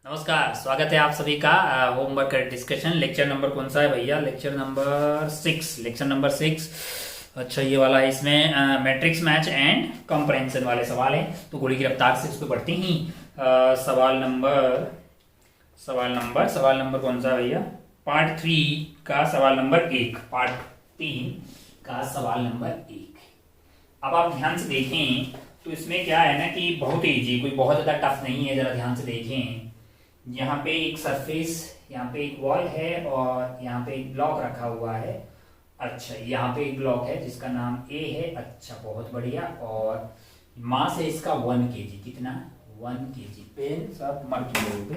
नमस्कार, स्वागत है आप सभी का होमवर्क डिस्कशन। लेक्चर नंबर कौन सा है भैया? Lecture number 6। Lecture number 6। अच्छा, ये वाला है। इसमें मैट्रिक्स मैच एंड कंप्रेंशन वाले सवाल हैं, तो घोड़ी की रफ्तार से इसको पढ़ते ही सवाल नंबर कौन सा है भैया? पार्ट 3 का सवाल नंबर 1। पार्ट 3 का सवाल नंबर 1। अब आप ध्यान से देखें तो इसमें क्या है ना कि बहुत इजी, कोई बहुत ज्यादा टफ नहीं है। जरा ध्यान से देखें, यहाँ पे एक सरफेस, यहाँ पे एक वॉल है और यहाँ पे एक ब्लॉक रखा हुआ है। अच्छा, यहाँ पे एक ब्लॉक है जिसका नाम ए है। अच्छा, बहुत बढ़िया। और मास है इसका 1 kg। कितना? 1 kg। पेन सब मर की पे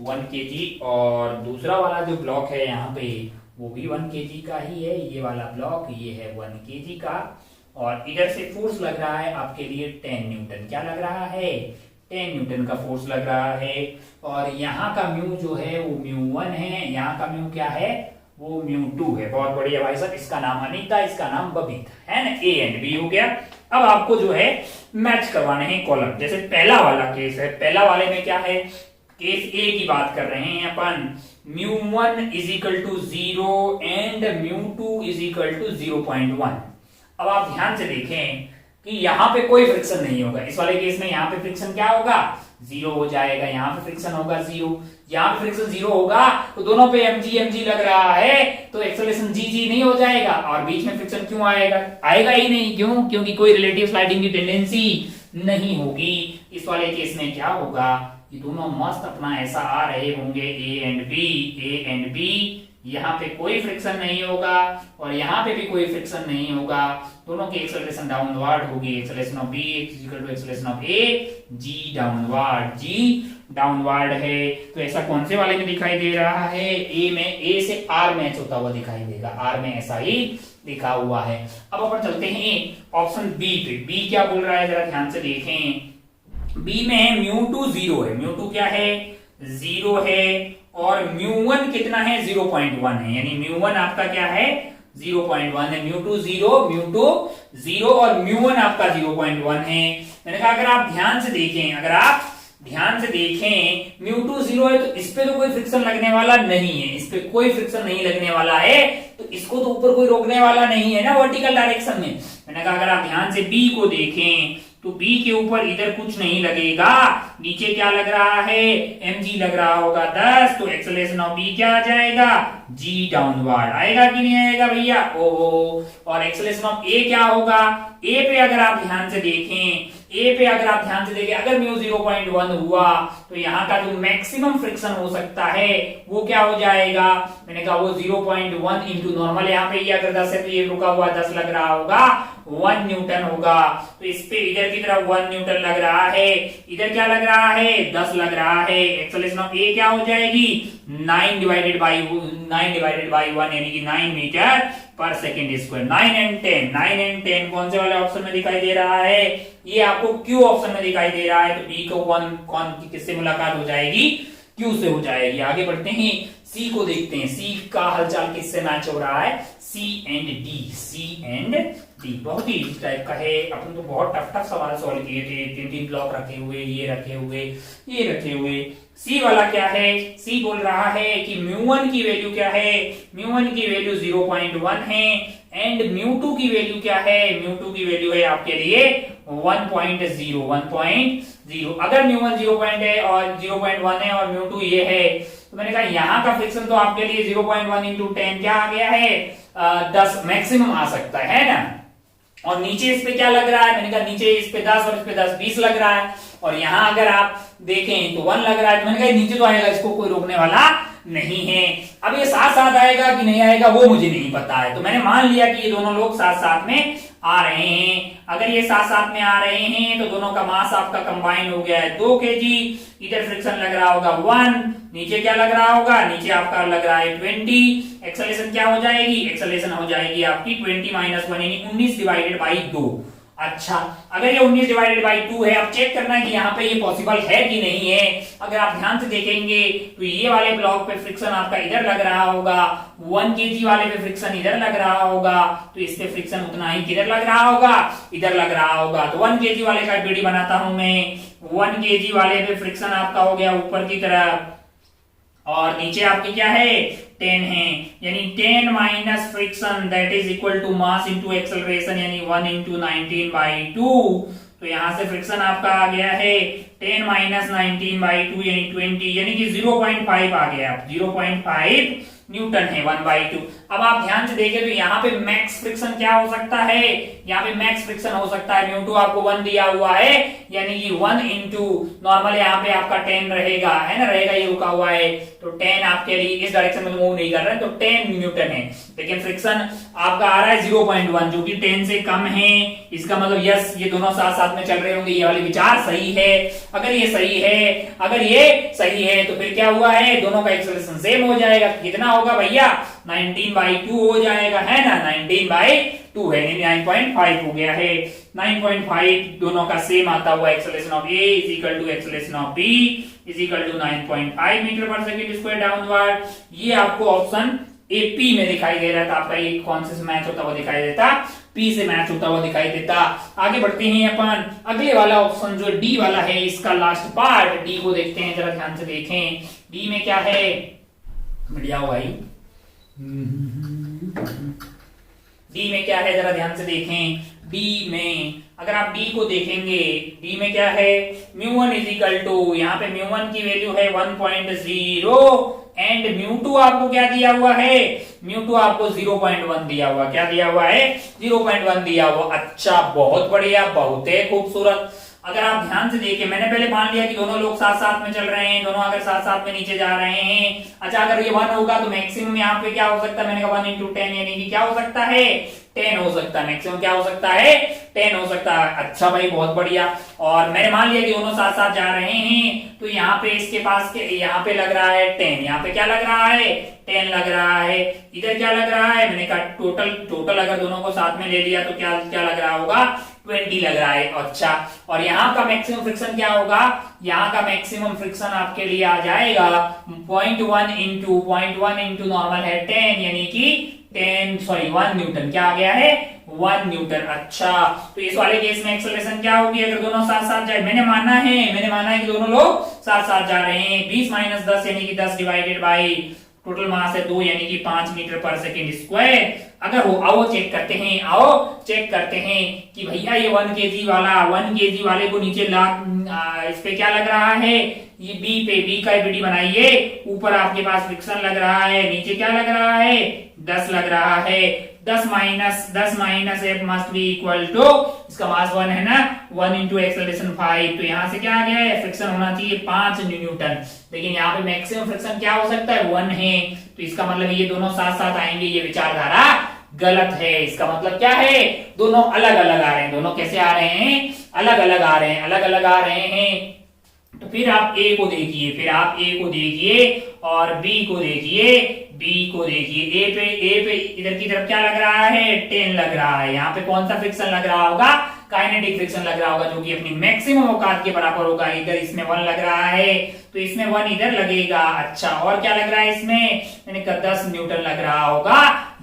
1 kg। और दूसरा वाला जो ब्लॉक है यहाँ पे वो भी 1 kg का ही है। ये वाला ब्लॉक ये है 1 kg का। और इधर से फोर्स लग रहा है आपके लिए 10 न्यूटन। क्या लग रहा है? 10 न्यूटन का फोर्स लग रहा है। और यहाँ का म्यू जो है वो म्यू1 है, यहाँ का म्यू क्या है? वो म्यू2 है। बहुत बढ़िया भाई साहब। इसका नाम अनीता, इसका नाम बबीता है ना। ए एंड बी हो गया। अब आपको जो है मैच करवाने हैं कॉलम। जैसे पहला वाला केस है, पहला वाले में क्या है? केस ए की बात कर रहे हैं अपन। Mu one is equal to 0 and mu two is equal to 0.1। अब आप ध्यान से देखें कि यहाँ पे कोई फ्रिक्शन नहीं होगा। इस वाले केस में यहाँ पे फ्रिक्शन क्या होगा? 0 हो जाएगा। यहाँ पे फ्रिक्शन होगा 0। यहाँ पे फ्रिक्शन 0 होगा तो दोनों पे mg लग रहा है, तो एक्सेलरेशन g नहीं हो जाएगा। और बीच में फ्रिक्शन क्यों आएगा? आएगा ही नहीं। क्यों? क्योंकि कोई रिलेटिव स्लाइडिंग की टेंडेंसी नहीं होगी। इस वाले केस में क्या होगा? ये दोनों मस्त अपना ऐसा आ रहे होंगे ए एंड बी। यहाँ पे कोई फ्रिक्शन नहीं होगा और यहाँ पे भी कोई फ्रिक्शन नहीं होगा। दोनों की एक्सेलरेशन डाउनवर्ड होगी। Acceleration of B equal to acceleration of A, G downward है। तो ऐसा कौन से वाले में दिखाई दे रहा है? ए में ए से आर मैच होता हुआ दिखाई देगा। आर में ऐसा ही लिखा हुआ है। अब अपन चलते हैं ऑप्शन बी पे। बी क्या बोल रहा है? जरा ध्यान से देखें। बी में म्यू2 0 है। म्यू2 क्या है? 0 है। और म्यू1 कितना है? 0.1 है। यानी म्यू1 आपका क्या है? 0.1 है। म्यू2 0 और म्यू1 आपका 0.1 है। मैंने कहा अगर आप ध्यान से देखें म्यू2 0 है तो इस पे तो कोई फ्रिक्शन लगने वाला नहीं है। इस पे कोई फ्रिक्शन नहीं लगने वाला है, तो इसको तो ऊपर कोई रोकने वाला नहीं है ना वर्टिकल डायरेक्शन में। मैंने कहा अगर आप ध्यान से बी को देखें तो बी के ऊपर इधर कुछ नहीं लगेगा। नीचे क्या लग रहा है? mg लग रहा होगा 10। तो एक्सेलरेशन ऑफ बी क्या आ जाएगा? g डाउनवर्ड आएगा कि नहीं आएगा भैया? ओहो। और एक्सेलरेशन ऑफ ए क्या होगा? ए पे अगर आप ध्यान से देखें अगर म्यू 0.1 हुआ तो यहाँ का जो मैक्सिमम फ्रिक्शन हो सकता है वो क्या हो जाएगा? मैंने कहा वो 0.1 इंटू नॉर्मल। यहाँ पे ये अगर 10 है तो ये रुका हुआ 10 लग रहा होगा, 1 न्यूटन होगा। तो इस पे इधर की तरफ 1 न्यूटन लग रहा है, इधर क्या लग रहा है? 10 लग रहा है। एक्सेलरेशन ऑफ ए क्या हो जाएगी? 9 डिवाइडेड बाई 1 यानी कि 9 मीटर पर सेकेंड स्क्वायर। 9 एंड 10 कौन से वाले ऑप्शन में दिखाई दे रहा है? ये आपको क्यू ऑप्शन में दिखाई दे रहा है। तो बी को कौन किससे मुलाकात हो जाएगी? क्यू से हो जाएगी। आगे बढ़ते हैं, सी को देखते हैं। सी का हलचल किससे मैच हो रहा है? सी एंड डी। बहुत ही इस टाइप का है। अपन तो बहुत टफ सवाल सॉल्व किए थे। 3 ब्लॉक रखे हुए, ये रखे हुए। सी वाला क्या है? सी बोल रहा है कि म्यू1 की वैल्यू क्या है? म्यू1 की वैल्यू 0.1 है। एंड म्यू2 की वैल्यू क्या है? म्यू2 की वैल्यू है आपके लिए 1.0। अगर म्यू1 0.1 है और म्यू2 ये है, तो मैंने कहा यहाँ का फ्रिक्शन तो आपके लिए 0.1 इंटू 10 क्या आ गया है? 10 मैक्सिमम आ सकता है ना। और नीचे इस पे क्या लग रहा है? मैंने कहा नीचे इस पे 10 और इस पे 10 20 लग रहा है। और यहाँ अगर आप देखें तो 1 लग रहा है। तो मैंने कहा नीचे तो आएगा, इसको कोई रोकने वाला नहीं है। अब ये साथ साथ आएगा कि नहीं आएगा वो मुझे नहीं पता है। तो मैंने मान लिया कि ये दोनों लोग साथ साथ में आ रहे हैं। अगर ये साथ साथ में आ रहे हैं तो दोनों का मास आपका कंबाइन हो गया है 2 kg। इधर फ्रिक्शन लग रहा होगा 1, नीचे क्या लग रहा होगा? नीचे आपका लग रहा है 20। एक्सेलरेशन क्या हो जाएगी? एक्सेलरेशन हो जाएगी आपकी 20 - 1 यानी 19 डिवाइडेड बाई 2। अच्छा, अगर ये 19 डिवाइडेड बाई 2 है, अब चेक करना है कि यहाँ पे ये पॉसिबल है कि नहीं है। अगर आप ध्यान से देखेंगे तो ये वाले ब्लॉक पे फ्रिक्शन आपका इधर लग रहा होगा, 1 kg वाले पे फ्रिक्शन इधर लग रहा होगा, तो इस पे फ्रिक्शन उतना ही किधर लग रहा होगा? इधर लग रहा होगा। तो 1 kg वाले का बीडी बनाता हूं मैं। 1 kg वाले पे फ्रिक्शन आपका हो गया ऊपर की तरफ, और नीचे आपकी क्या है 10 है, यानी 10 minus friction that is equal to mass into acceleration, यानी 1 इंटू 19/2। तो यहां से फ्रिक्शन आपका आ गया है 10 माइनस 19/2 यानी 20, यानी कि 0.5 आ गया, 0.5 न्यूटन है 1/2। अब आप ध्यान से देखें तो यहाँ पे मैक्स फ्रिक्शन क्या हो सकता है, यहाँ पे मैक्स फ्रिक्शन हो सकता है म्यू टू आपको 1 दिया हुआ है, यानी कि 1 इंटू नॉर्मल यहाँ पे आपका 10 रहेगा, है ना, रहेगा, ये रुका हुआ है, तो 10 आपके लिए इस डायरेक्शन में मूव नहीं कर रहा है, तो 10 न्यूटन है। लेकिन फ्रिक्शन आपका आ रहा है 0.1 जो कि 10 से कम है, इसका मतलब यस ये दोनों साथ साथ में चल रहे होंगे, ये वाले विचार सही है। अगर ये सही है, अगर ये सही है तो फिर क्या हुआ है, दोनों का एक्सेलरेशन सेम हो जाएगा, कितना होगा भैया 19/2 हो जाएगा, है ना, 19/2 है, 9.5 हो गया है, 9.5 दोनों का सेम आता हुआ acceleration of A is equal to acceleration of B is equal to 9.5 metre पर सेकंड स्क्वायर डाउनवर्ड। ये आपको ऑप्शन ए पी में दिखाई दे रहा था, आपका ये कौन से मैच होता हुआ दिखाई देता, पी से मैच होता हुआ दिखाई देता। आगे बढ़ते हैं अपन, अगले वाला ऑप्शन जो डी वाला है, इसका लास्ट पार्ट डी को देखते हैं, जरा ध्यान से देखें डी में क्या है, बढ़िया हो भाई, डी में क्या है जरा ध्यान से देखें। डी में अगर आप डी को देखेंगे, डी में क्या है μ1 इज इक्वल टू, यहाँ पे μ1 की वैल्यू है 1.0 एंड μ2 आपको क्या दिया हुआ है, μ2 आपको 0.1 दिया हुआ, क्या दिया हुआ है 0.1 दिया हुआ। अच्छा बहुत बढ़िया, बहुत ही खूबसूरत। अगर आप ध्यान से देखिए, मैंने पहले मान लिया कि दोनों लोग साथ साथ में चल रहे हैं, दोनों अगर साथ साथ में नीचे जा रहे हैं। अच्छा अगर ये 1 होगा तो मैक्सिमम यहाँ पे क्या हो सकता है, मैंने कहा 1 इंटू 10 यानी कि क्या हो सकता है 10 हो सकता है, मैक्सिमम क्या हो सकता है 10 हो सकता है। अच्छा भाई बहुत बढ़िया। और मैंने मान लिया कि दोनों साथ साथ जा रहे हैं, तो यहाँ पे इसके पास के यहाँ पे लग रहा है 10, यहाँ पे क्या लग रहा है 10 लग रहा है, इधर क्या लग रहा है, मैंने कहा टोटल अगर दोनों को साथ में ले लिया तो क्या क्या लग रहा होगा 20 लग रहा है। अच्छा और यहाँ का मैक्सिमम फ्रिक्शन क्या होगा, यहाँ का मैक्सिमम फ्रिक्शन आपके लिए आ जाएगा 0.1 इंटू नॉर्मल है 10 यानी कि 1 न्यूटन, क्या आ गया है 1 न्यूटन। अच्छा तो इस वाले केस में एक्सेलरेशन क्या होगी अगर दोनों साथ साथ जाए, मैंने माना है कि दोनों लोग साथ साथ जा रहे हैं, 20 माइनस 10 यानी कि 10 डिवाइडेड बाई टोटल मास है 2 यानी कि 5 मीटर पर सेकेंड स्क्वायर। अगर हो आओ चेक करते हैं कि भैया ये 1 kg वाले को नीचे इस पे क्या लग रहा है, ये बी का बीडी बनाइए, ऊपर आपके पास फ्रिक्शन लग रहा है, नीचे क्या लग रहा है 10 लग रहा है, 10 minus F must be equal to, इसका मास 1 है ना, 1 इंटू एक्सेलरेशन 5, तो यहाँ से क्या आ गया है फ्रिक्शन होना चाहिए 5 न्यूटन, लेकिन यहाँ पे मैक्सिमम फ्रिक्शन क्या हो सकता है 1 है, तो इसका मतलब ये दोनों साथ साथ आएंगे, ये विचारधारा गलत है। इसका मतलब क्या है दोनों अलग अलग आ रहे हैं, दोनों कैसे आ रहे हैं अलग अलग आ रहे हैं। तो फिर आप ए को देखिए और बी को देखिए, ए पे इधर की तरफ क्या लग रहा है 10 लग रहा है, यहाँ पे कौन सा फ्रिक्शन लग रहा होगा काइनेटिक फ्रिक्शन लग रहा होगा जो कि अपनी मैक्सिमम औकात के बराबर होगा। इधर इसमें 1 लग रहा है तो इसमें 1 इधर लगेगा। अच्छा और क्या लग रहा है इसमें, मैंने कहा 10 न्यूटन लग रहा होगा,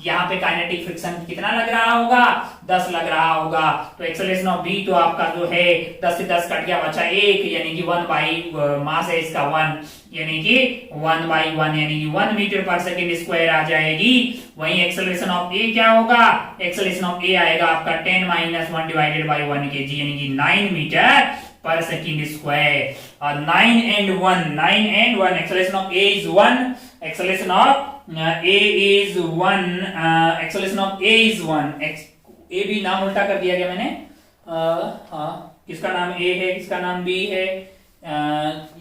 यहाँ पे काइनेटिक फ्रिक्शन कितना लग रहा होगा 10 लग रहा होगा। तो एक्सेलरेशन ऑफ बी तो आपका जो है 10 से 10 कट गया, बचा 1 यानी कि 1 बाई मास है इसका 1 यानी कि 1/1 यानी कि 1 मीटर पर सेकेंड स्क्वायर आ जाएगी। वहीं एक्सेलरेशन ऑफ ए क्या होगा, एक्सेलरेशन ऑफ ए आएगा आपका 10 माइनस 1 डिवाइडेड बाई 1 kg यानी कि 9 मीटर पर सेकेंड स्क्वायर। और 9 and 1 acceleration of A is 1, acceleration of A is 1, ए भी नाम उल्टा कर दिया गया मैंने, किसका नाम ए है किसका नाम बी है,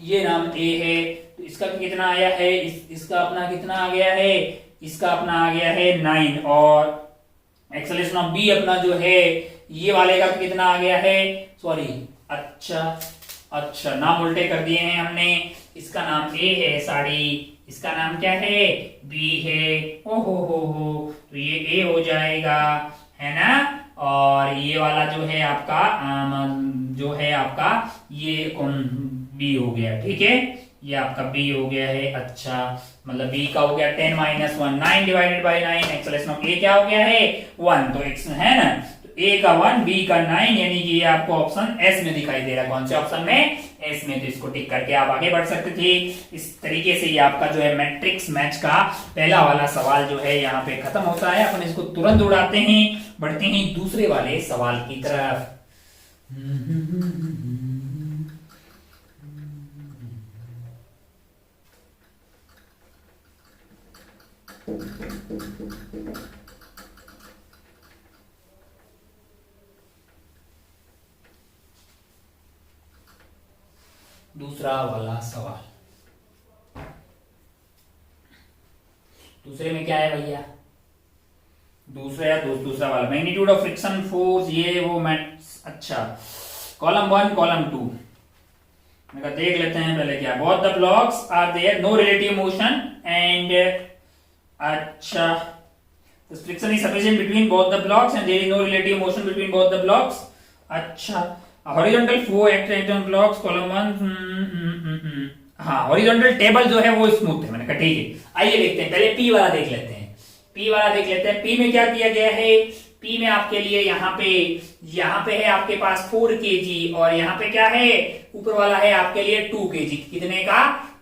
ये नाम ए है, तो इसका कितना आया है, इसका अपना कितना आ गया है, इसका अपना आ गया है 9, और एक्सेलरेशन ऑफ बी अपना जो है ये वाले का कितना आ गया है, सॉरी अच्छा नाम उल्टे कर दिए हैं हमने, इसका नाम ए है साड़ी, इसका नाम क्या है बी है, हो तो ये ए हो जाएगा है ना, और ये वाला जो है आपका ये कौन बी हो गया, ठीक है ये आपका बी हो गया है। अच्छा मतलब बी का हो गया 10 minus 1 9 divided by 9, acceleration of A क्या हो गया है 1, तो एक्स है ना, तो ए का 1 बी का 9 यानी कि ये आपको ऑप्शन एस में दिखाई दे रहा है। कौन से ऑप्शन में, एस में, तो इसको टिक करके आप आगे बढ़ सकते थे। इस तरीके से ये आपका जो है मैट्रिक्स मैच का पहला वाला सवाल जो है यहाँ पे खत्म होता है। अपन इसको तुरंत उड़ाते हैं, बढ़ते हैं दूसरे वाले सवाल की तरफ। दूसरा वाला सवाल, दूसरे में क्या है भैया? दूसरा वाला मैग्नीट्यूड ऑफ फ्रिक्शन फोर्स, ये वो अच्छा, कॉलम 1 कॉलम 2 देख लेते हैं पहले क्या। Both the blocks are there, no relative motion and, अच्छा, the friction is sufficient between both the blocks and there is no relative motion between both the blocks। अच्छा, horizontal flow act on blocks column 1, हाँ, horizontal table जो है वो smooth है, मैंने कहा ठीक है। आइए देखते हैं, पहले P वाला देख लेते हैं। P में क्या किया गया है? P में आपके लिए यहाँ पे है आपके पास 4 kg और यहाँ पे क्या है, ऊपर वाला है आपके लिए 2 kg। कितने का?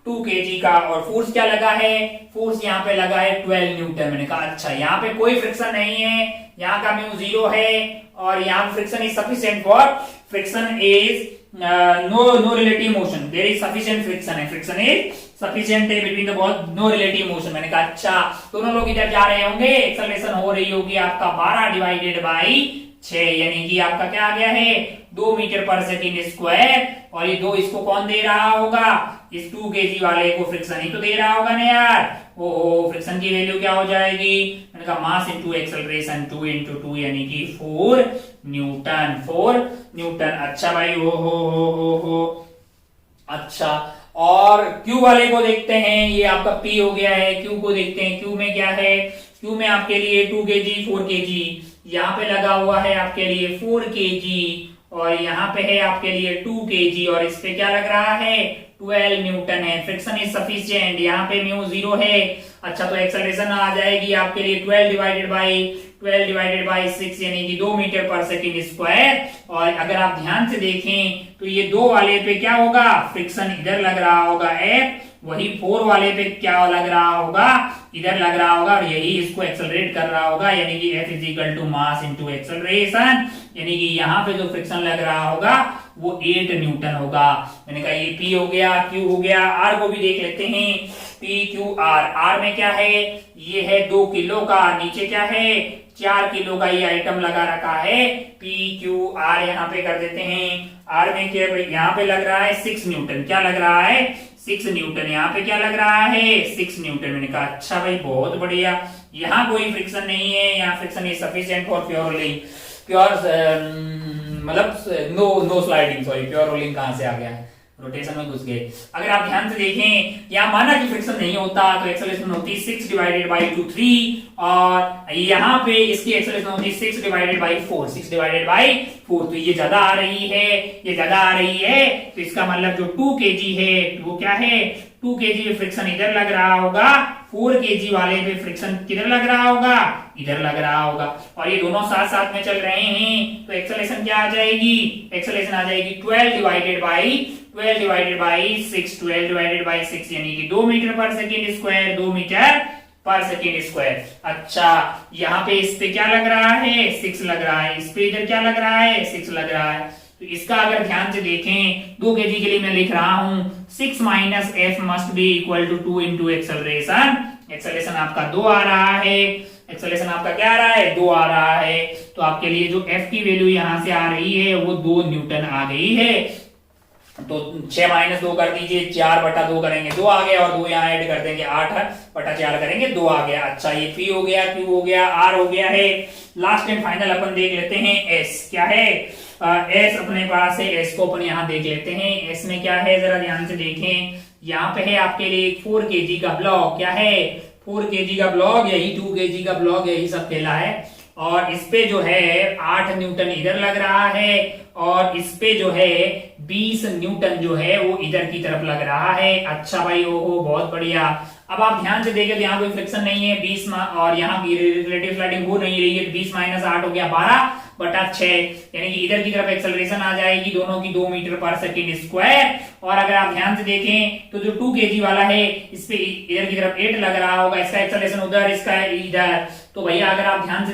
2 kg का। और फोर्स क्या लगा है? फोर्स यहाँ पे लगा है 12 न्यूटन। मैंने कहा अच्छा, यहाँ पे कोई फ्रिक्शन नहीं है, यहाँ का म्यू 0 है और यहाँ friction is sufficient for, friction is no relative motion, there is sufficient friction है, फ्रिक्शन इज सफिशिएंट है between the both, no relative motion. मैंने कहा अच्छा, दोनों लोग इधर जा रहे होंगे, एक्सेलरेशन हो रही होगी आपका 12 डिवाइडेड बाई 6, यानी कि आपका क्या आ गया है 2 मीटर पर सेकेंड स्क्वायर। और ये 2 इसको कौन दे रहा होगा? इस 2 kg वाले को फ्रिक्शन ही तो दे रहा होगा ना यार। ओहो, फ्रिक्शन की वैल्यू क्या हो जाएगी? मैंने कहा मास इंटू एक्सेलरेशन 2 इंटू 2 यानी कि 4 न्यूटन। अच्छा भाई, हो अच्छा। और Q वाले को देखते हैं, ये आपका P हो गया है। Q को देखते हैं, Q में क्या है? Q में आपके लिए 2 kg 4 kg, यहाँ पे लगा हुआ है आपके लिए 4 kg और यहाँ पे है आपके लिए 2 kg और इस पे क्या लग रहा है 12 न्यूटन है। फ्रिक्शन इज सफिशिएंट, यहाँ पे म्यू 0 है। अच्छा, तो एक्सेलरेशन आ जाएगी आपके लिए 12 डिवाइडेड बाई 6 यानी कि 2 मीटर पर सेकेंड स्क्वायर। और अगर आप ध्यान से देखें तो ये 2 वाले पे क्या होगा? फ्रिक्शन इधर लग रहा होगा F, वही 4 वाले पे क्या लग रहा होगा? इधर लग रहा होगा और यही इसको एक्सेलरेट कर रहा होगा, यानी कि F is equal to mass into acceleration, यानी कि यहाँ पे जो फ्रिक्शन लग रहा होगा वो 8 न्यूटन होगा। मैंने कहा ये P हो गया, Q हो गया। R को भी देख लेते हैं, PQR। R में क्या है? ये है 2 किलो का, नीचे क्या है 4 किलो का ये आइटम लगा रखा है। PQR यहाँ पे कर देते हैं। R में क्या, यहाँ पे लग रहा है 6 न्यूटन। क्या लग रहा है? 6 न्यूटन। यहाँ पे क्या लग रहा है? 6 न्यूटन। मैंने कहा अच्छा भाई, बहुत बढ़िया, यहाँ कोई फ्रिक्शन नहीं है, यहाँ friction is sufficient for pure मतलब no sliding, sorry pure rolling कहां से आ गया है, रोटेशन में घुस गए। अगर आप ध्यान से देखें, यहाँ माना कि फ्रिक्शन नहीं होता तो एक्सेलरेशन होती 6 डिवाइडेड बाई 2 3 और यहाँ पे इसकी एक्सेलरेशन होती 6 डिवाइडेड बाई 4 तो ये ज्यादा आ रही है, तो इसका मतलब जो 2 kg है वो क्या है 2 kg पे फ्रिक्शन इधर लग रहा होगा, 4 kg वाले पे फ्रिक्शन किधर लग रहा होगा? इधर लग रहा होगा। और ये दोनों साथ साथ में चल रहे हैं तो एक्सेलरेशन क्या आ जाएगी? एक्सेलरेशन आ जाएगी 12 डिवाइडेड बाई 6 यानी कि 2 मीटर पर सेकेंड स्क्वायर, 2 मीटर पर सेकेंड स्क्वायर। अच्छा, यहाँ पे इस पे क्या लग रहा है? 6 लग रहा है, इस पे इधर क्या लग रहा है? 6 लग रहा है। तो इसका अगर ध्यान से देखें 2 kg के लिए मैं लिख रहा हूं 6 minus F must be equal to 2 into acceleration आपका 2 आ रहा है। एक्सेलरेशन आपका क्या आ रहा है? 2 आ रहा है। तो आपके लिए जो एफ की वैल्यू यहां से आ रही है वो 2 न्यूटन आ गई है। तो 6 माइनस 2 कर दीजिए, 4 बटा 2 करेंगे 2 आ गया और 2 यहाँ ऐड कर देंगे 8 बटा 4 करेंगे 2 आ गया। अच्छा, ये P हो गया, Q हो गया, R हो गया है। लास्ट एंड फाइनल अपन देख लेते हैं S क्या है। S अपने पास है, S को अपन यहाँ देख लेते हैं। S में क्या है जरा ध्यान से देखें, यहाँ पे है आपके लिए 4 kg का ब्लॉक। क्या है? 4 kg का ब्लॉक, यही 2 kg का ब्लॉक, यही सब खेला है। और इस पे जो है 8 न्यूटन इधर लग रहा है और इस पे जो है 20 न्यूटन जो है वो इधर की तरफ लग रहा है। अच्छा भाई, ओहो बहुत बढ़िया। अब आप ध्यान से देखें तो यहाँ कोई फ्रिक्शन नहीं है, 20 और यहाँ की रिलेटिव स्लाइडिंग हो नहीं रही है। 20 माइनस 8 हो गया 12, बटा 6, यानी कि इधर की तरफ एक्सेलरेशन आ जाएगी दोनों की 2 मीटर पर सेकेंड स्क्वायर। और अगर आप ध्यान से देखें तो जो 2 kg वाला है इस पे इधर की तरफ 8 लग रहा होगा, इसका एक्सेलरेशन उधर, इसका इधर। तो भैया अगर आप ध्यान से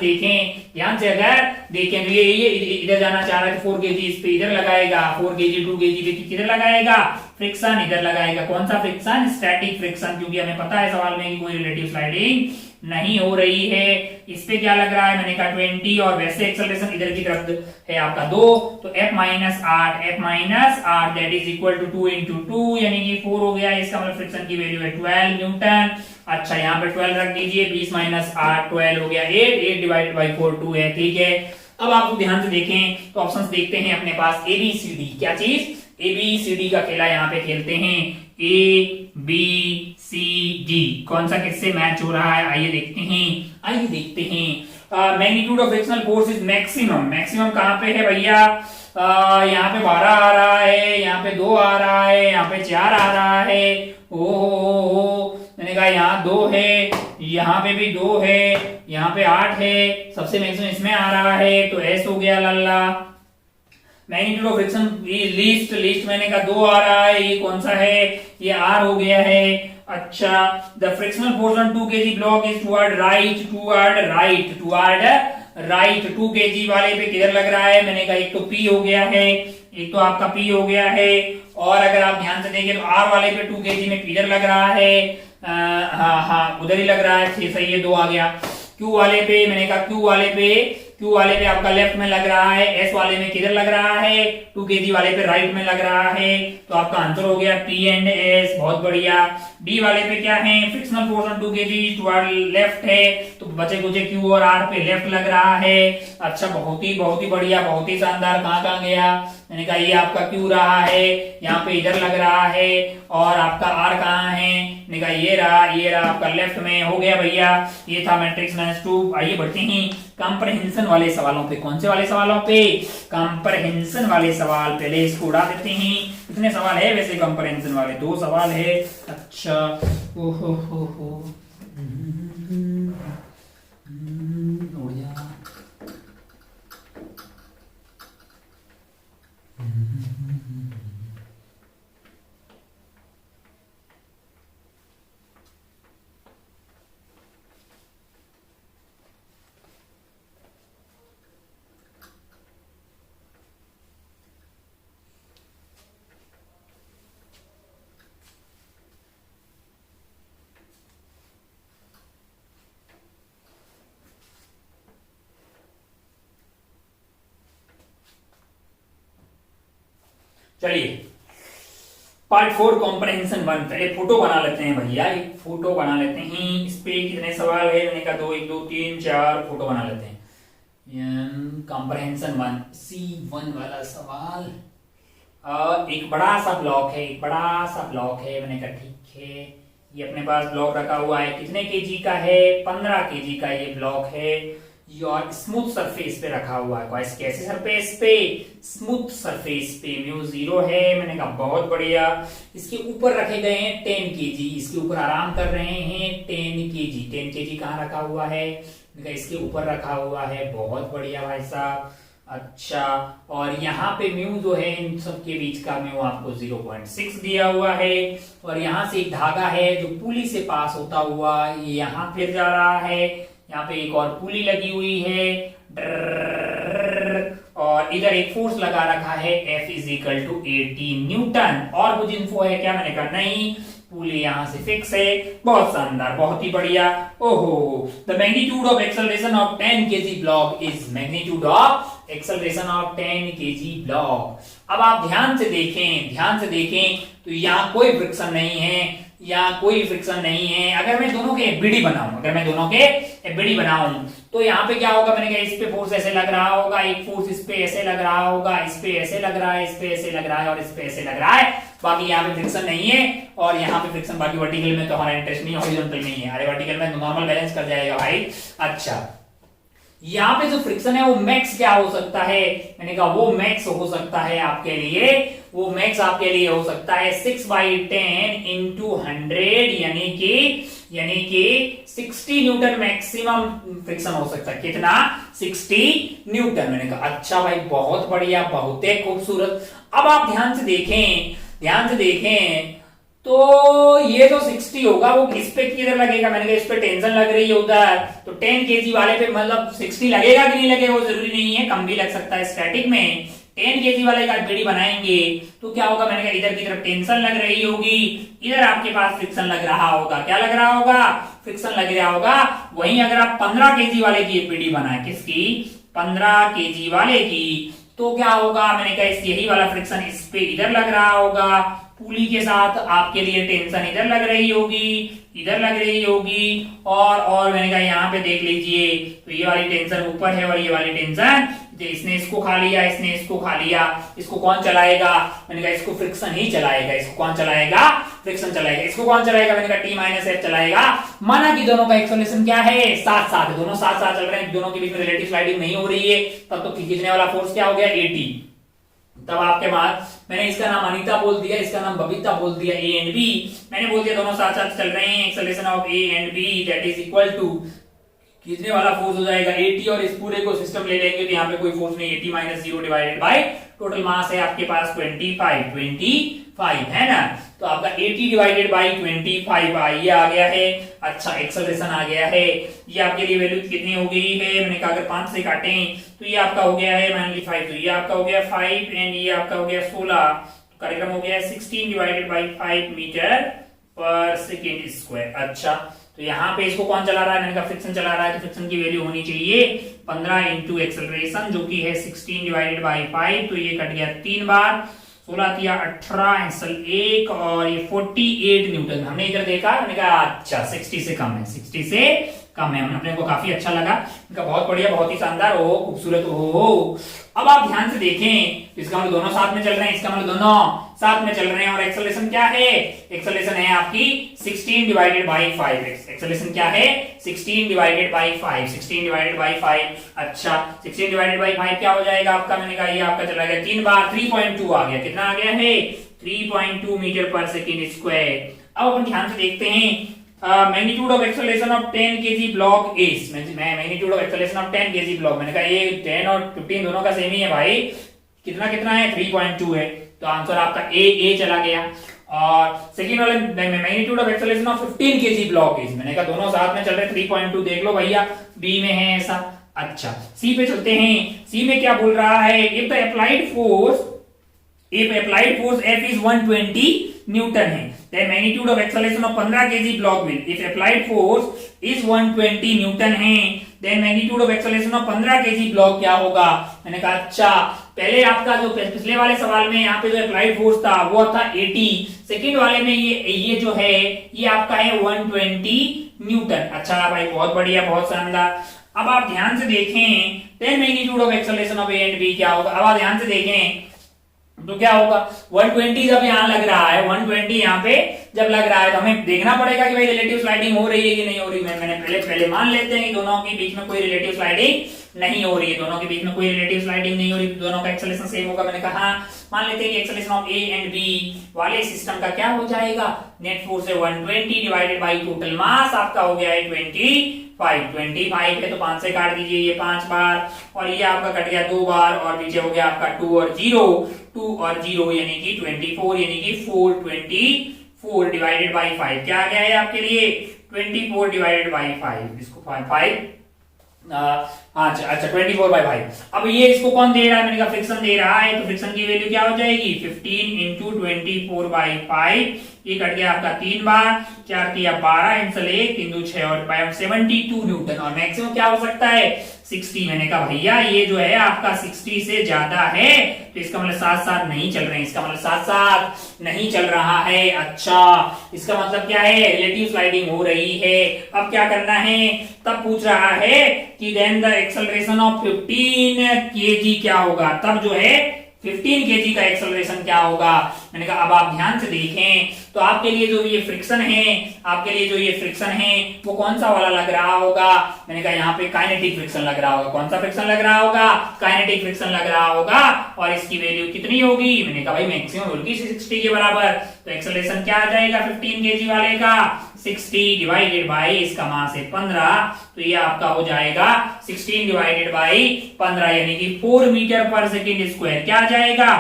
अगर देखें तो ये इधर जाना चाह रहा है तो 4 kg इस पे इधर लगाएगा, 4 kg 2 kg पे किधर लगाएगा, फ्रिक्शन इधर लगाएगा। कौन सा फ्रिक्शन? स्टैटिक फ्रिक्शन, क्योंकि हमें पता है सवाल में कि कोई रिलेटिव स्लाइडिंग नहीं हो रही है। इस पे क्या लग रहा है? मैंने कहा 20, और वैसे एक्सेलरेशन इधर की तरफ है आपका 2, तो F minus 8 that is equal to 2 into 2, यानी कि 4 हो गया। इसका मतलब फ्रिक्शन की वैल्यू है 12 न्यूटन। अच्छा, यहाँ पे 12 रख दीजिए, 20 माइनस 8 12 हो गया 8 डिवाइड बाई 4 2 है, ठीक है। अब आप ध्यान से देखें तो ऑप्शंस देखते हैं अपने पास ABCD, क्या चीज? ABCD का खेला यहाँ पे खेलते हैं, ABCD कौन सा किससे मैच हो रहा है, आइए देखते हैं। Magnitude of frictional force is maximum कहाँ पे है भैया? यहाँ पे 12 आ रहा है, यहाँ पे 2 आ रहा है, यहाँ पे 4 आ रहा है। ओ मैंने कहा यहाँ 2 है, यहाँ पे भी 2 है, यहाँ पे 8 है, सबसे मैक्सिमम इसमें आ रहा है, तो S हो गया लल्ला। मैग्नीट्यूड ऑफ फ्रिक्शन लीस्ट मैंने कहा 2 आ रहा है, ये कौन सा है? ये R हो गया है। अच्छा, the frictional force on 2 kg block is toward right 2 kg वाले पे किधर लग रहा है? मैंने कहा एक तो P हो गया है, एक तो आपका P हो गया है, और अगर आप ध्यान से देखें तो R वाले पे 2 kg में किधर लग रहा है? हाँ उधर ही लग रहा है, सही है, 2 आ गया। Q वाले पे मैंने कहा Q वाले पे आपका लेफ्ट में लग रहा है, S वाले में किधर लग रहा है? 2 kg वाले पे राइट में लग रहा है, तो आपका आंसर हो गया P एंड S, बहुत बढ़िया। D वाले पे क्या है? Frictional force on 2 kg toward left है, तो बचे कुछ Q और R पे लेफ्ट लग रहा है। अच्छा, बहुत ही बढ़िया, बहुत ही शानदार। कहाँ गया? मैंने कहा ये आपका Q रहा है, यहाँ पे इधर लग रहा है, और आपका R कहाँ है? मैंने कहा ये रहा आपका लेफ्ट में, हो गया भैया। ये था मैट्रिक्स -2। आइए बढ़ते हैं कंप्रहेंशन वाले सवालों पे। कौन से वाले सवालों पे? कंप्रहेंशन वाले सवाल। पहले इसको उड़ा देते हैं। कितने सवाल है वैसे कंप्रहेंशन वाले? 2 सवाल है। अच्छा, ओहो हो चलिए, पार्ट 4 कॉम्प्रहेंशन 1। पहले फोटो बना लेते हैं भैया, एक फोटो बना लेते हैं। इस पे कितने सवाल है? मैंने कहा 2 1 2 3 4 फोटो बना लेते हैं। कॉम्प्रहेंशन 1 C1 वाला सवाल। एक बड़ा सा ब्लॉक है, मैंने कहा ठीक है, ये अपने पास ब्लॉक रखा हुआ है, कितने केजी का है? 15 kg का ये ब्लॉक है, और स्मूथ सरफेस पे रखा हुआ है। कैसे सरफेस पे? स्मूथ सरफेस पे। μ0 है, मैंने कहा बहुत बढ़िया। इसके ऊपर रखे गए हैं 10 kg, इसके ऊपर आराम कर रहे हैं 10 kg कहाँ रखा हुआ है? इसके ऊपर रखा हुआ है, बहुत बढ़िया भाई साहब। अच्छा, और यहाँ पे म्यू जो है इन सब के बीच का म्यू आपको 0.6 दिया हुआ है, और यहाँ से एक धागा है जो पुली से पास होता हुआ ये यहाँ फिर जा रहा है। यहाँ पे एक और पुली लगी हुई है, और इधर एक फोर्स लगा रखा है F is equal to 18 newton. और कुछ इन्फो है क्या? मैंने कहा नहीं, पुली यहाँ से फिक्स है। बहुत शानदार, बहुत ही बढ़िया। ओहो, the magnitude of acceleration of 10 kg block is magnitude of acceleration of 10 kg block. अब आप ध्यान से देखें तो यहाँ कोई फ्रिक्शन नहीं है, अगर मैं दोनों के एफबीडी बनाऊं तो यहाँ पे क्या होगा? मैंने कहा इस पे फोर्स ऐसे लग रहा होगा, एक फोर्स इस पे ऐसे लग रहा होगा, इस पे ऐसे लग रहा है, इस पे ऐसे लग रहा है, और इस पे ऐसे लग रहा है। बाकी यहाँ पे फ्रिक्शन नहीं है, और यहाँ पे फ्रिक्शन बाकी वर्टिकल में तो हमारा इंटरेस्ट नहीं है, हॉरिजॉन्टल में ही है। अरे वर्टिकल में नॉर्मल बैलेंस कर जाएगा भाई। अच्छा, यहाँ पे जो फ्रिक्शन है वो मैक्स क्या हो सकता है? मैंने कहा वो मैक्स हो सकता है आपके लिए हो सकता है 6/10 × 100, यानी कि यानी कि 60 न्यूटन मैक्सिमम फ्रिक्शन हो सकता है। कितना? 60 न्यूटन। मैंने कहा अच्छा भाई, बहुत बढ़िया, बहुत ही खूबसूरत। अब आप ध्यान से देखें तो ये जो 60 होगा वो किस पे किधर लगेगा? मैंने कहा इस पे टेंशन लग रही है उधर, तो 10 केजी वाले पे मतलब 60 लगेगा कि नहीं लगेगा वो जरूरी नहीं है, कम भी लग सकता है। स्टैटिक में 10 केजी वाले का बीडी बनाएंगे तो क्या होगा? मैंने कहा इधर की तरफ टेंशन लग रही होगी, इधर आपके पास फ्रिक्शन लग रहा होगा। क्या लग रहा होगा? फ्रिक्शन लग रहा होगा। वहीं अगर आप 15 केजी वाले की बीडी बनाए, किसकी? 15 केजी वाले की, तो क्या होगा? मैंने कहा यही वाला फ्रिक्शन इस पे इधर लग रहा होगा, पुली के साथ आपके लिए टेंशन इधर लग रही होगी, इधर लग रही होगी, और मैंने कहा यहाँ पे देख लीजिए तो ये वाली टेंशन ऊपर है और ये वाली टेंशन, इसने इसको खा लिया, इसने इसको खा लिया, इसको कौन चलाएगा? मैंने कहा इसको फ्रिक्शन ही चलाएगा। इसको कौन चलाएगा? फ्रिक्शन चलाएगा। इसको कौन चलाएगा? मैंने कहा T-F चलाएगा। माना कि दोनों का एक्सेलरेशन क्या है? साथ साथ, दोनों साथ साथ चल रहे हैं, दोनों के बीच में रिलेटिव स्लाइडिंग नहीं हो रही है, तब तो खींचने वाला फोर्स क्या हो गया? 80। तब आपके बाद मैंने इसका नाम अनीता बोल दिया, इसका नाम बबीता बोल दिया, ए एंड बी। मैंने बोल दिया दोनों साथ साथ चल रहे हैं, acceleration of A and B that is equal to, खींचने वाला फोर्स हो जाएगा 80 और इस पूरे को सिस्टम ले लेंगे तो यहाँ पे कोई फोर्स नहीं, 80 minus 0 divided by total mass है आपके पास 25 है ना। तो आपका 80 डिवाइडेड बाई 25 ये आ गया है। अच्छा, एक्सेलरेशन आ गया है। ये आपके लिए वैल्यू कितनी हो गई है? मैंने कहा अगर 5 से काटें तो ये आपका हो गया है मान ली 5, तो ये आपका हो गया 5 एंड ये आपका हो गया 16, तो कार्यक्रम हो गया 16 डिवाइडेड बाई 5 मीटर पर सेकेंड स्क्वायर। अच्छा, तो यहाँ पे इसको कौन चला रहा है? मैंने कहा फ्रिक्शन चला रहा है, तो फ्रिक्शन की वैल्यू होनी चाहिए 15 इंटू एक्सेलरेशन जो कि है 16 डिवाइडेड बाई 5, तो ये कट गया 3 बार, 16 या 18 एक्सल 1 और ये 48 न्यूटन। हमने इधर देखा, हमने कहा अच्छा 60 से कम है, 60 से कम है, अपने को काफी अच्छा लगा, इनका बहुत बढ़िया, बहुत ही शानदार, हो खूबसूरत हो। अब आप ध्यान से देखें, इसका मतलब दोनों साथ में चल रहे हैं, इसका मतलब दोनों साथ में चल रहे हैं, और एक्सेलरेशन क्या है? एक्सेलरेशन है आपकी 16 डिवाइडेड बाई 5। एक्सेलरेशन क्या है? 16 डिवाइडेड बाई 5, 16 डिवाइडेड बाई 5। अच्छा, 16 डिवाइडेड बाई 5 क्या हो जाएगा आपका? मैंने कहा ये आपका चला गया 3 बार, 3.2 आ गया। कितना आ गया है? 3.2 मीटर पर सेकेंड स्क्वायर। अब अपन ध्यान से देखते हैं, magnitude of acceleration of 10 kg block is, magnitude of acceleration of 10 kg block, मैंने कहा ये 10 और 15 दोनों का सेम ही है भाई, कितना कितना है? 3.2 है, तो आंसर आपका ए चला गया। और सेकंड वाले magnitude of acceleration of 15 kg block is, मैंने कहा दोनों साथ में चल रहे 3.2, देख लो भैया बी में है ऐसा। अच्छा, सी पे चलते हैं, सी में क्या बोल रहा है? If the applied force F is 120 Newton है, then magnitude of acceleration of 15 kg block will, if applied force is 120 Newton है, then magnitude of acceleration of 15 kg block क्या होगा? मैंने कहा अच्छा, पहले आपका जो पिछले वाले सवाल में यहाँ पे जो अप्लाइड फोर्स था वो था 80, सेकेंड वाले में ये जो है ये आपका है 120 न्यूटन। अच्छा भाई, बहुत बढ़िया, बहुत शानदार। अब आप ध्यान से देखें, then magnitude of acceleration of A and B क्या होगा? अब आप ध्यान से देखें तो क्या होगा? 120 जब यहाँ लग रहा है, 120 यहाँ पे जब लग रहा है तो हमें देखना पड़ेगा कि भाई रिलेटिव स्लाइडिंग हो रही है कि नहीं हो रही। मैंने पहले मान लेते हैं कि दोनों के बीच में कोई रिलेटिव स्लाइडिंग नहीं हो रही है, दोनों के बीच में कोई रिलेटिव स्लाइडिंग नहीं हो रही, दोनों का एक्सेलरेशन सेम होगा। मैंने कहा मान लेते हैं कि acceleration of A and B वाले सिस्टम का क्या हो जाएगा? नेट फोर्स है 120 डिवाइडेड बाई टोटल मास आपका हो गया है 25 है, तो 5 से काट दीजिए, ये 5 बार और ये आपका कट गया 2 बार और नीचे हो गया आपका 2 और 0 यानी कि 24 यानी कि 424 डिवाइडेड बाई 5 क्या आ गया है आपके लिए? 24 डिवाइडेड बाई 5, इसको 5 अच्छा 24 बाई 5। अब ये इसको कौन दे रहा है? मैंने कहा फ्रिक्शन दे रहा है, तो फ्रिक्शन की वैल्यू क्या हो जाएगी? 15 इंटू 24 बाई 5, ये कट गया आपका 3 बार, 4 तिया 12 इंसल 1 3 2 6 और 72 न्यूटन, और मैक्सिमम क्या हो सकता है? 60। मैंने कहा भैया ये जो है आपका 60 से ज्यादा है, तो इसका मतलब साथ साथ नहीं चल रहे हैं, इसका मतलब साथ साथ नहीं चल रहा है। अच्छा, इसका मतलब क्या है? रिलेटिव स्लाइडिंग हो रही है। अब क्या करना है? तब पूछ रहा है कि then the acceleration of 15 kg क्या होगा? तब जो है 15 kg का एक्सेलरेशन क्या होगा? मैंने कहा अब आप ध्यान से देखें तो आपके लिए जो ये फ्रिक्शन है वो कौन सा वाला लग रहा होगा? मैंने कहा यहाँ पे काइनेटिक फ्रिक्शन लग रहा होगा। कौन सा फ्रिक्शन लग रहा होगा? काइनेटिक फ्रिक्शन लग रहा होगा। और इसकी वैल्यू कितनी होगी? मैंने कहा भाई मैक्सिमम होगी 60 के बराबर, तो एक्सेलरेशन क्या आ जाएगा 15 kg वाले का? 60 डिवाइडेड बाई इसका मास है 15, तो ये आपका हो जाएगा 16 डिवाइडेड बाई 15 यानी कि 4 मीटर पर सेकेंड स्क्वायर। क्या आ जाएगा?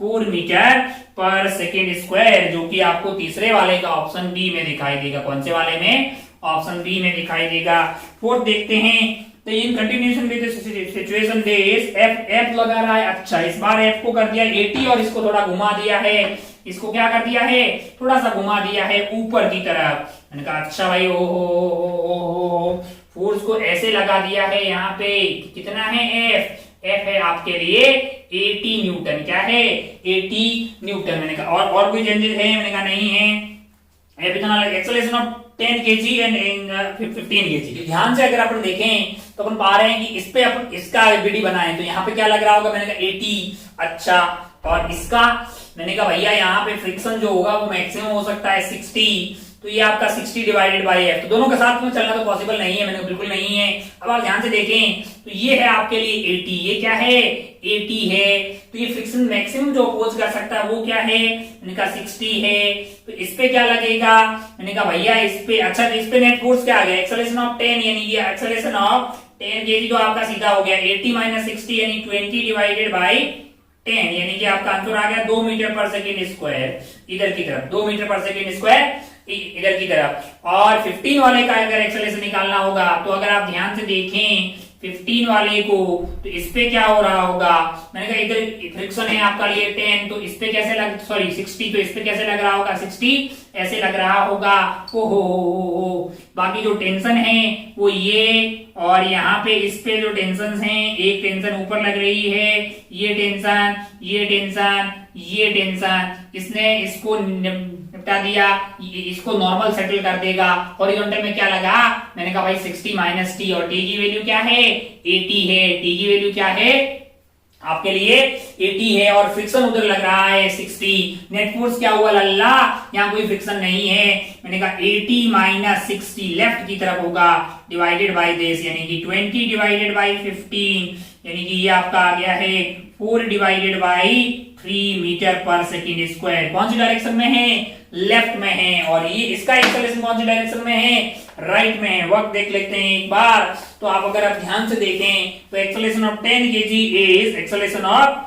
4 मीटर पर सेकेंड स्क्वायर, जो कि आपको तीसरे वाले का ऑप्शन बी में दिखाई देगा। कौन से वाले में? ऑप्शन बी में दिखाई देगा। फोर्थ देखते हैं, तो in continuation with situation this F लगा रहा है। अच्छा, इस बार एफ को कर दिया 80 और इसको थोड़ा घुमा दिया है। इसको क्या कर दिया है? थोड़ा सा घुमा दिया है ऊपर की तरफ। मैंने कहा अच्छा भाई, ओ हो फोर्स को ऐसे लगा दिया है यहाँ पे। कितना है एफ? एफ है आपके लिए 80 न्यूटन। क्या है? 80 न्यूटन। मैंने कहा और कोई चेंजेस है? मैंने कहा नहीं है। एफ इतना acceleration of 10 kg and 15 kg। ध्यान से अगर अपन देखें तो अपन पा रहे हैं कि इस पे अपन इसका बीडी बनाए तो यहाँ पे क्या लग रहा होगा? मैंने कहा 80। अच्छा, और इसका मैंने कहा भैया यहाँ पे फ्रिक्शन जो होगा वो मैक्सिमम हो सकता है 60, तो ये आपका 60 डिवाइडेड बाई एफ। तो दोनों के साथ में चलना तो पॉसिबल नहीं है, मैंने बिल्कुल नहीं है। अब आप ध्यान से देखें तो ये है आपके लिए 80। ये क्या है? 80 है। तो ये फ्रिक्शन मैक्सिमम जो अपोज कर सकता है वो क्या है? मैंने कहा 60 है। तो इस पे क्या लगेगा? मैंने कहा भैया इस पे, अच्छा तो इस पे नेट फोर्स क्या आ गया? एक्सेलरेशन ऑफ 10, यानी कि एक्सेलरेशन ऑफ 10 kg तो आपका सीधा हो गया 80 माइनस 60 यानी 20 डिवाइडेड बाई 10, यानी कि आपका आंसर आ गया 2 मीटर पर सेकेंड स्क्वायर इधर की तरफ। 2 मीटर पर सेकेंड स्क्वायर इधर की तरफ। और 15 वाले का अगर एक्सेलरेशन निकालना होगा तो अगर आप ध्यान से देखें 15 वाले को, तो इस पे क्या हो रहा होगा? मैंने कहा इधर फ्रिक्शन है आपका लिए 10, तो इस पे कैसे लग, सॉरी 60, तो इस पे कैसे लग रहा होगा? 60 ऐसे लग रहा होगा। हो। बाकी जो टेंशन है वो ये, और यहाँ पे इस पे जो टेंशन हैं, एक टेंशन ऊपर लग रही है, ये टेंशन, ये टेंशन, ये टेंशन, इसने इसको निपटा दिया, इसको नॉर्मल सेटल कर देगा। हॉरिजॉन्टल में क्या लगा? मैंने कहा भाई 60 माइनस टी, और टी की वैल्यू क्या है? 80 है। टी की वैल्यू क्या है आपके लिए? 80 है। और फ्रिक्शन उधर लग रहा है 60। नेट फोर्स क्या हुआ लल्ला? यहाँ कोई फ्रिक्शन नहीं है। मैंने कहा 80 माइनस 60 लेफ्ट की तरफ होगा डिवाइडेड बाय दिस, यानी कि 20 डिवाइडेड बाय 15, यानी कि ये आपका आ गया है 4 डिवाइडेड बाय 3 मीटर पर सेकेंड स्क्वायर। कौन सी डायरेक्शन में है? लेफ्ट में है। और ये इसका एक्सेलरेशन कौन सी डायरेक्शन में है? राइट में है। वक्त देख लेते हैं एक बार। तो आप अगर आप ध्यान से देखें तो acceleration of 10 kg is acceleration of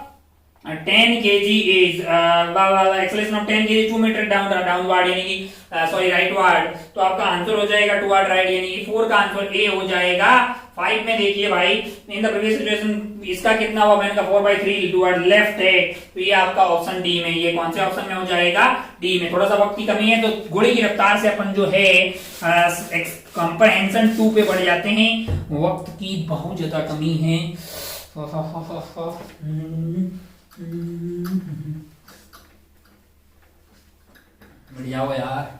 10 kg is acceleration of 10 kg 2 metre downward, यानी कि सॉरी राइटवर्ड। तो आपका आंसर हो जाएगा टुवर्ड राइट, यानी कि 4 का आंसर ए हो जाएगा। 5 में देखिए भाई, इन द प्रीवियस सिचुएशन इसका कितना हुआ? मैंने कहा 4/3 टुवर्ड लेफ्ट है, तो ये आपका ऑप्शन डी में, ये कौन से ऑप्शन में हो जाएगा? डी में। थोड़ा सा वक्त की कमी है तो घोड़े की रफ्तार से अपन जो है कंप्रहेंशन 2 पे बढ़ जाते हैं। वक्त की बहुत ज्यादा कमी है। बढ़िया हो यार।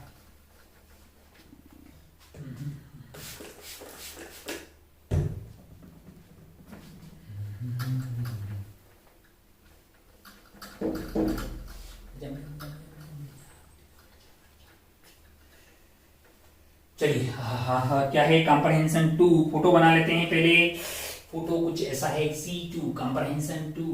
चलिए हाँ, क्या है कंप्रहेंशन 2? फोटो बना लेते हैं पहले। फोटो कुछ ऐसा है C2 कंप्रहेंशन 2।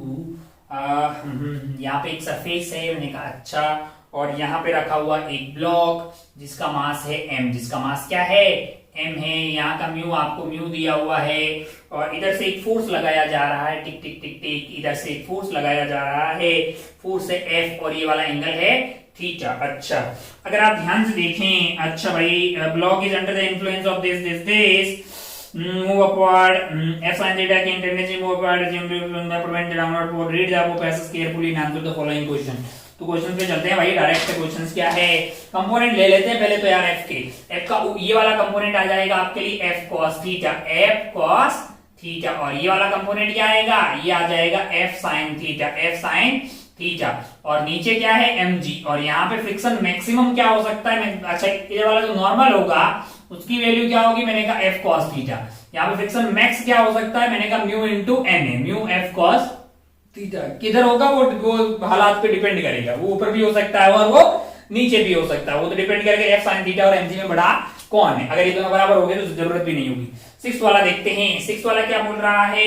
यहाँ पे एक सरफेस है, मैंने कहा अच्छा, और यहाँ पे रखा हुआ एक ब्लॉक जिसका मास है m, जिसका मास क्या है? m है। यहाँ का म्यू आपको म्यू दिया हुआ है, और इधर से एक फोर्स लगाया जा रहा है, टिक टिक टिक टिक, इधर से एक फोर्स लगाया जा रहा है, फोर्स है F, और ये वाला एंगल है थीटा। अच्छा, अगर आप ध्यान से देखें, अच्छा भाई block is under the influence of this move upward, f sin theta can tendency move upward, prevent the downward flow. Read the above passage carefully and answer the following question. तो question पे चलते हैं भाई direct. Question क्या है? Component ले लेते हैं पहले तो यार f के। f का ये वाला कंपोनेंट आ जाएगा आपके लिए f cos theta, f cos theta, और ये वाला कंपोनेंट क्या आएगा? ये आ जाएगा f sin theta, f sin theta, और नीचे क्या है? mg, और यहाँ पे फ्रिक्शन मैक्सिमम क्या हो सकता है? अच्छा, ये वाला जो नॉर्मल होगा उसकी वैल्यू क्या होगी? मैंने कहा f cos थीटा। यहाँ पे फ्रिक्शन मैक्स क्या हो सकता है? मैंने कहा म्यू इंटू एन है, म्यू f cos थीटा। किधर होगा वो हालात पे डिपेंड करेगा, वो ऊपर भी हो सकता है और वो नीचे भी हो सकता है, वो तो डिपेंड करेगा f sin थीटा और mg में बड़ा कौन है। अगर ये दोनों बराबर हो गए तो जरूरत भी नहीं होगी। 6 वाला देखते हैं। 6 वाला क्या बोल रहा है?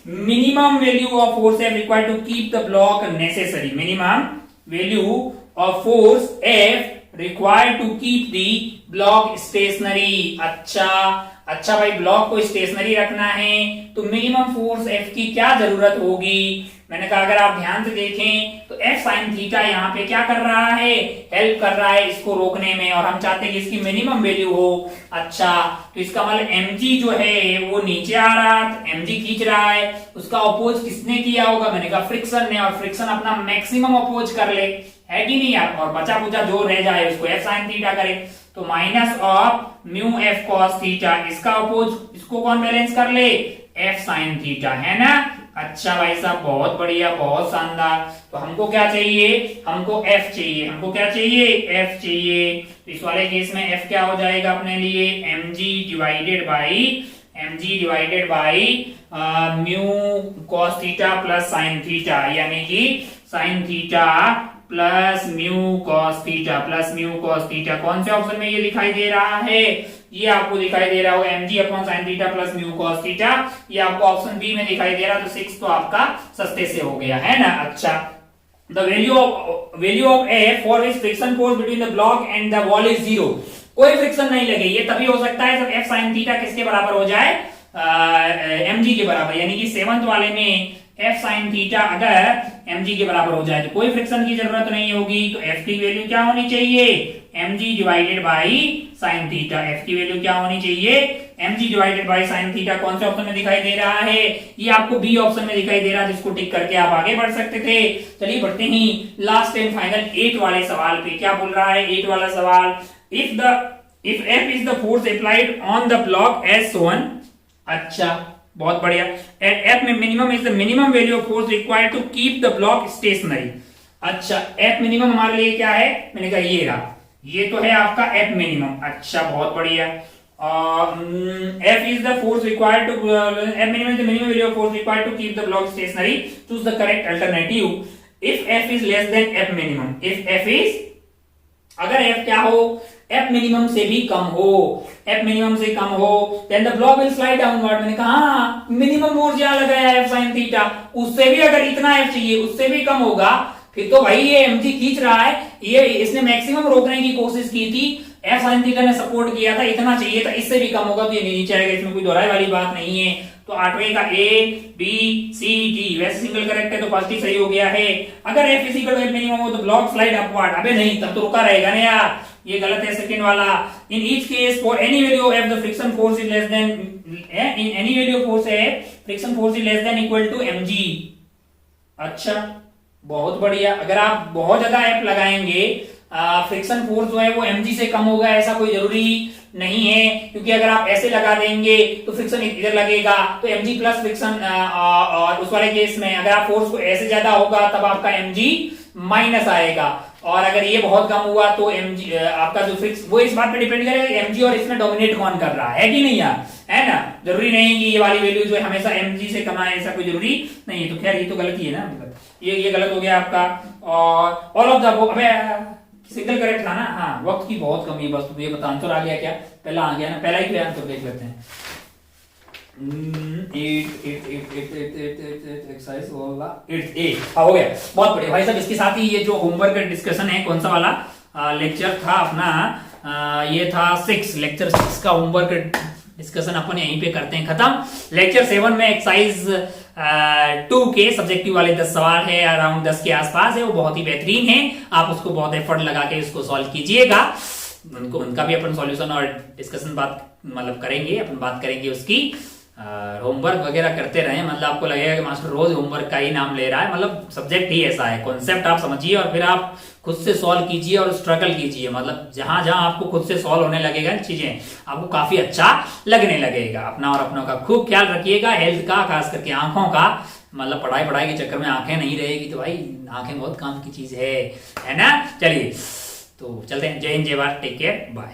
Minimum value of force F required to keep the block necessary. Minimum value of force F required to keep the block stationary. अच्छा भाई, ब्लॉक को स्टेशनरी रखना है तो मिनिमम फोर्स F की क्या जरूरत होगी। मैंने कहा अगर आप ध्यान से देखें तो F sin थीटा यहाँ पे क्या कर रहा है, हेल्प कर रहा है इसको रोकने में, और हम चाहते हैं कि इसकी मिनिमम वैल्यू हो। अच्छा, तो इसका मतलब mg जो है वो नीचे आ रहा, mg खींच रहा है, उसका अपोज किसने किया होगा, मैंने कहा फ्रिक्शन ने, और फ्रिक्शन अपना मैक्सिमम अपोज कर ले, है कि नहीं यार, और बचा बुचा जो रह जाए उसको F sin थीटा करे, तो minus of mu F cos theta, इसका अपोज इसको कौन बैलेंस कर ले, F sin थीटा, है ना। अच्छा भाई साहब, बहुत बढ़िया, बहुत शानदार। तो हमको क्या चाहिए, हमको F चाहिए, हमको क्या चाहिए, F चाहिए। तो इस वाले केस में F क्या हो जाएगा अपने लिए, mg divided by mu cos theta plus sin theta, यानी कि sin theta plus mu cos theta. कौन से ऑप्शन में ये दिखाई दे रहा है, ये आपको दिखाई दे रहा होगा mg upon sin theta plus mu cos theta, ये आपको ऑप्शन बी में दिखाई दे रहा, तो 6 तो आपका सस्ते से हो गया, है ना। अच्छा, the value of F for which friction force between the block and the wall is 0, कोई फ्रिक्शन नहीं लगे, ये तभी हो सकता है जब F sin थीटा किसके बराबर हो जाए, mg के बराबर, यानी कि 7th वाले में F sin थीटा अगर mg के बराबर हो जाए तो कोई फ्रिक्शन की जरूरत नहीं होगी, तो F की वैल्यू क्या होनी चाहिए, mg divided by sin theta. F की वैल्यू क्या होनी चाहिए, mg divided by sin theta. कौन से ऑप्शन में दिखाई दे रहा है, ये आपको बी ऑप्शन में दिखाई दे रहा है, जिसको टिक करके आप आगे बढ़ सकते थे। चलिए बढ़ते ही लास्ट एंड फाइनल 8 वाले सवाल पे। क्या बोल रहा है 8 वाला सवाल, if F is the force applied on the block as shown. अच्छा, बहुत बढ़िया। एट F में minimum is the minimum value of force required to keep the block stationary. अच्छा, F मिनिमम हमारे लिए क्या है, मैंने कहा ये रहा, ये तो है आपका F मिनिमम। अच्छा, बहुत बढ़िया। F is the force required to F minimum is the minimum value of force required to keep the block stationary. Choose the correct alternative. If F is less than F minimum, if F is, अगर F क्या हो, F minimum से भी कम हो, F minimum से कम हो, then the block will slide downward। मैंने कहा हाँ, मिनिमम फोर्स यहाँ लगाया F sin थीटा, उससे भी अगर इतना F चाहिए, उससे भी कम होगा, फिर तो भाई ये mg खींच रहा है, ये इसने मैक्सिमम रोकने की कोशिश की थी, F sin थीटा ने सपोर्ट किया था, इतना चाहिए था, इससे भी कम होगा तो ये नीचे आएगा, इसमें कोई दोहराई वाली बात नहीं है। तो 8वें का A, B, C, D वैसे सिंगल करेक्ट है, तो फर्स्ट ही सही हो गया है। अगर F is equal to F minimum हो तो ब्लॉक स्लाइड अपवर्ड, अबे नहीं, तब तो रुका रहेगा ना यार, ये गलत है सेकंड वाला। In each case for any value of F the friction force is less than, in any value of force F friction force is less than equal to mg। अच्छा, बहुत बढ़िया। अगर आप बहुत ज्यादा F लगाएंगे, फ्रिक्शन फोर्स जो है वो mg से कम होगा, ऐसा कोई जरूरी नहीं है, क्योंकि अगर आप ऐसे लगा देंगे तो फ्रिक्शन इधर लगेगा, तो mg प्लस फ्रिक्शन, और उस वाले केस में अगर आप फोर्स को ऐसे ज्यादा होगा तब आपका mg माइनस आएगा, और अगर ये बहुत कम हुआ तो mg आपका जो फिक्स, वो इस बात पे डिपेंड करेगा mg और इसमें डोमिनेट कौन कर रहा है कि नहीं यार, है ना। जरूरी नहीं कि ये वाली वैल्यू जो है हमेशा mg से कम आए, ऐसा कोई जरूरी नहीं है। तो खैर ये तो गलत ही है ना, मतलब ये गलत हो गया आपका। और ऑल ऑफ द, अबे सिंगल करेक्ट था ना, हाँ, वक्त की बहुत कमी है, बस तुम्हें बता, आंसर आ गया क्या, पहला आ गया ना, पहला ही आंसर देख लेते हैं। एक्सरसाइज होगा 8A, हो गया, बहुत बढ़िया भाई साहब। इसके साथ ही ये जो होमवर्क डिस्कशन है, कौन सा वाला लेक्चर था अपना, ये था लेक्चर 6 का होमवर्क डिस्कशन अपन यहीं पे करते हैं खत्म। लेक्चर 7 में एक्सरसाइज 2 के सब्जेक्टिव वाले 10 सवाल है, अराउंड 10 के आसपास है, वो बहुत ही बेहतरीन है, आप उसको बहुत एफर्ट लगा के उसको सॉल्व कीजिएगा। उनका भी अपन सॉल्यूशन और डिस्कशन मतलब करेंगे, अपन बात करेंगे उसकी। होमवर्क वगैरह करते रहे, मतलब आपको लगेगा कि मास्टर रोज होमवर्क का ही नाम ले रहा है, मतलब सब्जेक्ट ही ऐसा है, कॉन्सेप्ट आप समझिए और फिर आप खुद से सॉल्व कीजिए और स्ट्रगल कीजिए, मतलब जहां जहां आपको खुद से सॉल्व होने लगेगा चीजें, आपको काफी अच्छा लगने लगेगा। अपना और अपनों का खूब ख्याल रखिएगा, हेल्थ का, खास करके आंखों का, मतलब पढ़ाई के चक्कर में आंखें नहीं रहेगी तो भाई आंखें बहुत काम की चीज है ना। चलिए तो चलते हैं, जय हिंद, जय भारत, टेक केयर, बाय।